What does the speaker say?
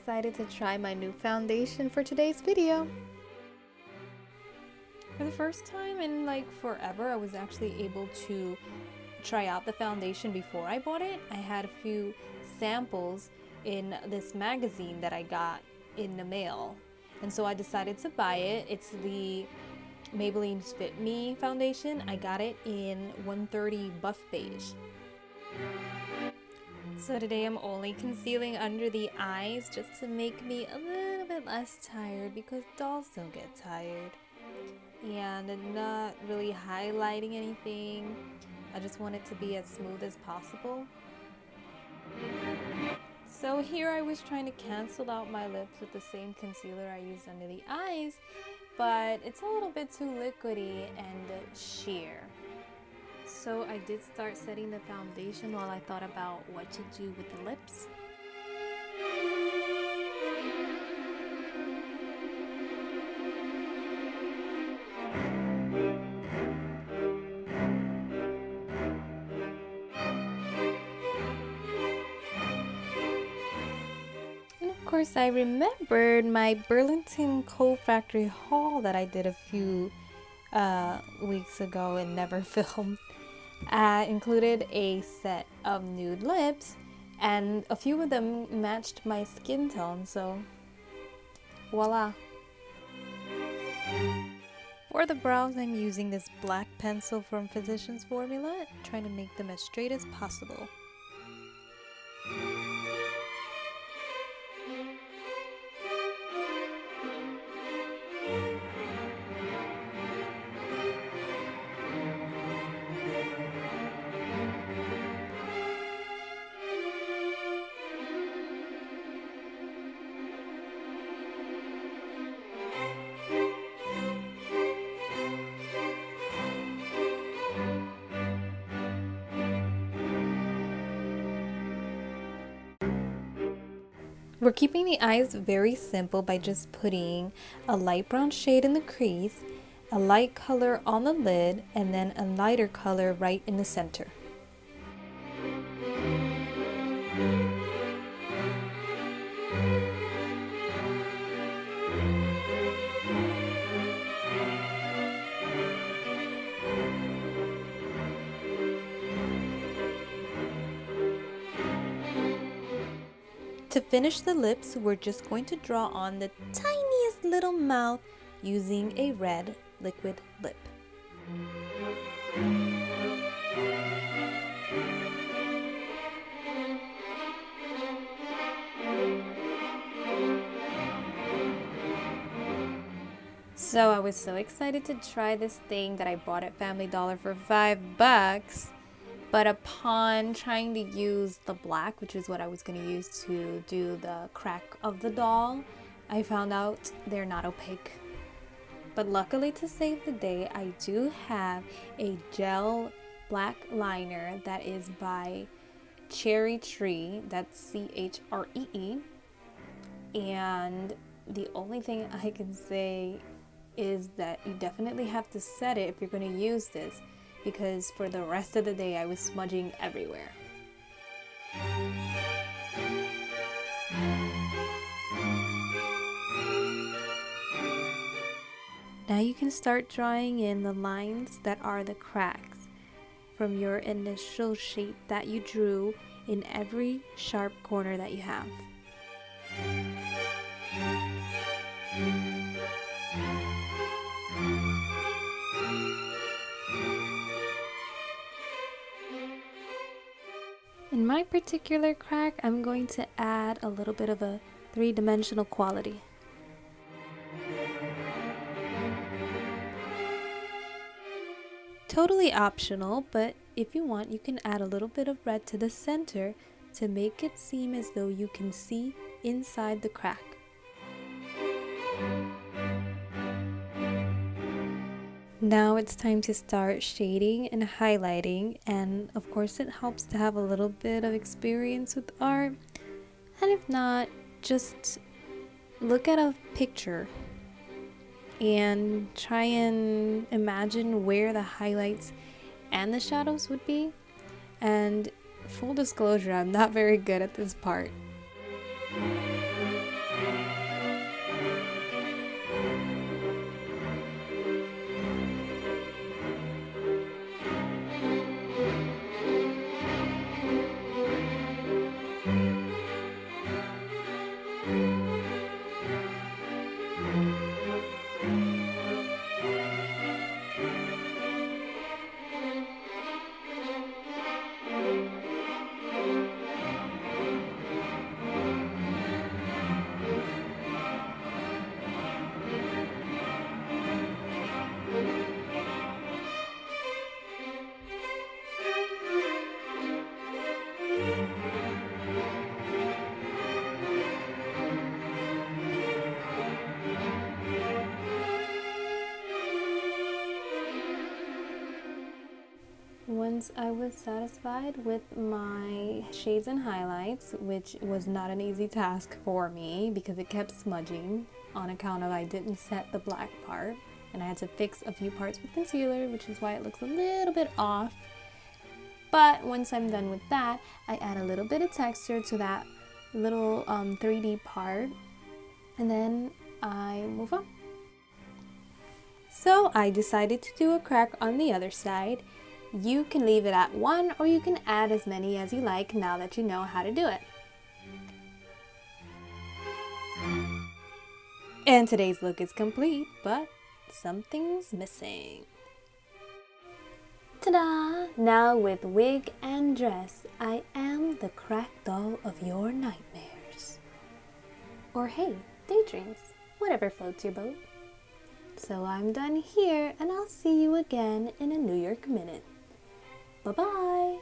excited to try my new foundation for today's video. For the first time in like forever, I was actually able to try out the foundation before I bought it. I had a few samples in this magazine that I got in the mail, and so I decided to buy it. It's the Maybelline Fit Me foundation. I got it in 130 Buff Beige. So today I'm only concealing under the eyes just to make me a little bit less tired, because dolls don't get tired. And I'm not really highlighting anything. I just want it to be as smooth as possible. So here I was trying to cancel out my lips with the same concealer I used under the eyes, but it's a little bit too liquidy and sheer. So I did start setting the foundation while I thought about what to do with the lips. And of course I remembered my Burlington Coat Factory haul that I did a few weeks ago and never filmed. Included a set of nude lips, and a few of them matched my skin tone, so voila. For the brows, I'm using this black pencil from Physicians Formula, trying to make them as straight as possible. We're keeping the eyes very simple by just putting a light brown shade in the crease, a light color on the lid, and then a lighter color right in the center. To finish the lips, we're just going to draw on the tiniest little mouth using a red liquid lip. So I was so excited to try this thing that I bought at Family Dollar for $5. But upon trying to use the black, which is what I was going to use to do the crack of the doll, I found out they're not opaque. But luckily, to save the day, I do have a gel black liner that is by Chree, that's Chree. And the only thing I can say is that you definitely have to set it if you're going to use this, because for the rest of the day I was smudging everywhere. Now you can start drawing in the lines that are the cracks from your initial shape that you drew in every sharp corner that you have. In my particular crack, I'm going to add a little bit of a three-dimensional quality. Totally optional, but if you want, you can add a little bit of red to the center to make it seem as though you can see inside the crack. Now it's time to start shading and highlighting, and of course it helps to have a little bit of experience with art, and if not, just look at a picture and try and imagine where the highlights and the shadows would be. And full disclosure, I'm not very good at this part. once I was satisfied with my shades and highlights, which was not an easy task for me because it kept smudging on account of I didn't set the black part, and I had to fix a few parts with concealer, which is why it looks a little bit off. But once I'm done with that, I add a little bit of texture to that little 3D part, and then I move on. So I decided to do a crack on the other side. You can leave it at 1 or you can add as many as you like now that you know how to do it. And today's look is complete, but something's missing. Ta-da! Now with wig and dress, I am the crack doll of your nightmares. Or hey, daydreams, whatever floats your boat. So I'm done here, and I'll see you again in a New York minute. Bye-bye!